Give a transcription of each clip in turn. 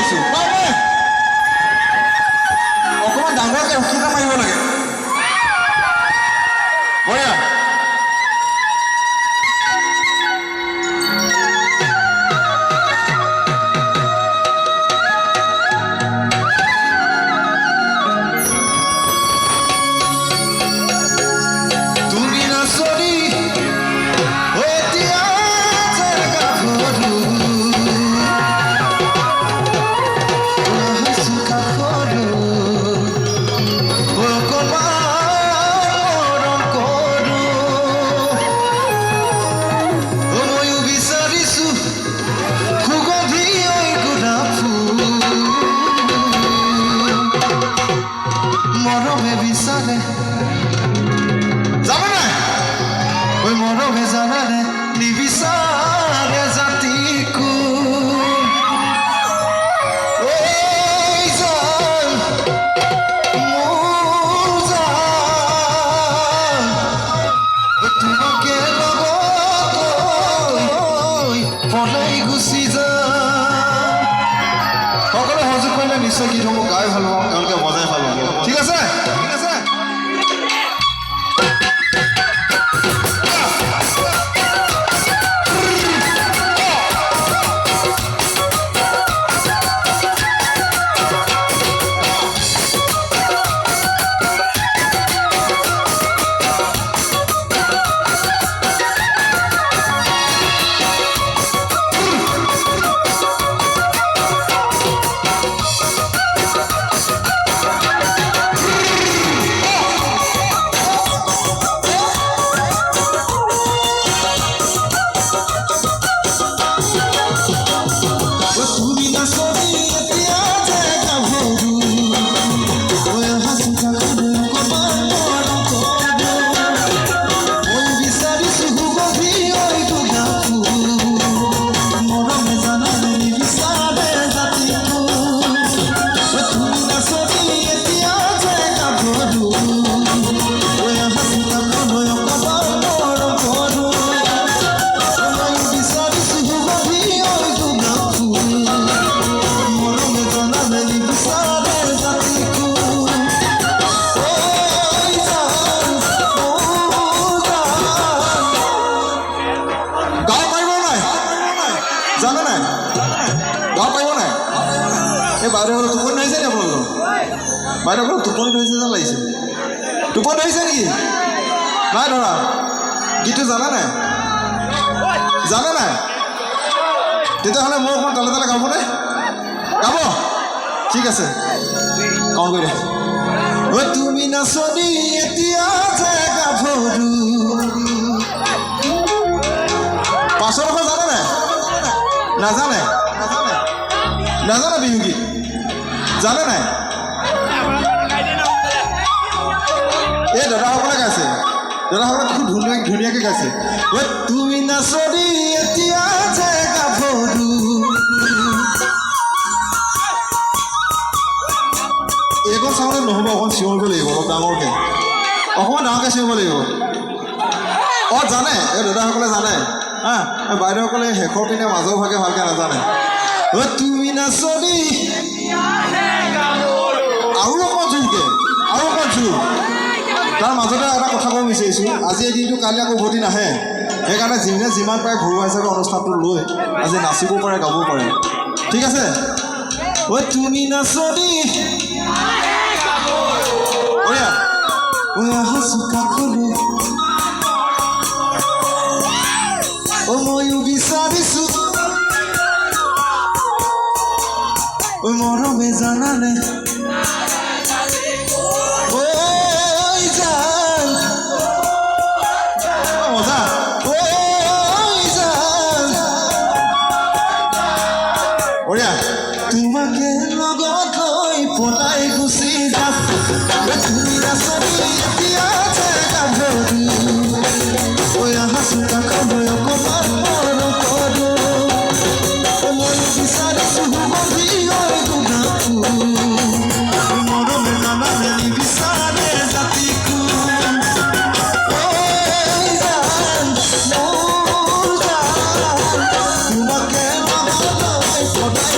আছো পাই অকমান ডাঙৰকে ৰখিটা মাৰিব লাগে বঢ়িয়া নিশ্চয় গীতসমূহ গাই ভাল পাওঁ তেওঁলোকে বজাই ভাল পাব ঠিক আছে বাইদেউসকল টোপনি ধৰিছে নি আপোনালোকৰ বাইদেউসকল টোপনি ধৰিছে যেন লাগিছে টোপনি ধৰিছে নেকি নাই ধৰা গীতটো জানা নাই তেতিয়াহ'লে মোৰ অকণমান তালে তালে গাবনে গাব ঠিক আছে কাউণ্ট কৰি দে ঐ তুমি নাচনি এতিয়া যে গাভৰু পাছৰ কথা জানে নাই নাজানে বিহু গীত জানে নাই এই দাদাসকলে গাইছে দাদাসকলে খুব ধুনীয়াকৈ গাইছে ঐ তুমি নাচনি এতিয়া যে গাভৰু এইকণ চাবলৈ নহ'ব অকণ চিঞৰিব লাগিব অলপ ডাঙৰকৈ অকণমান ডাঙৰকৈ চিঞৰিব লাগিব অঁ জানে এই দাদাসকলে জানে হা বাইদেউসকলে শেষৰ পিনে মাজৰ ভাগে ভালকৈ নাজানে ঐ তুমি নাচনি আৰু অকণ জোৰকৈ তাৰ মাজতে এটা কথা ক'ব বিচাৰিছোঁ আজি এই দিনটো কাইলৈ আকৌ উভতি নাহে সেইকাৰণে যিনে যিমান পাৰে ঘৰুৱা হিচাপে অনুষ্ঠানটো লৈ আজি নাচিব পাৰে গাব পাৰে ঠিক আছে ঐ তুমি নাচনি ময়ো বিচাৰিছোঁ মৰমে জানানে তোমাকে লগত লৈ পলাই গুচি যাম তুমি নাচনি এতিয়া যে গাভৰু হাঁচি কাষলৈ অকণমান মৰম কৰোঁ মই বিচাৰিছোঁ গভীৰ গুণাটো মৰমে জানানে নিবিচাৰে জাতিকো তোমাকে লগত লৈ পলাই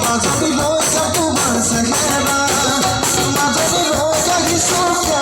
Mazani lo ja tu man sahara, mazani lo ja hi so kya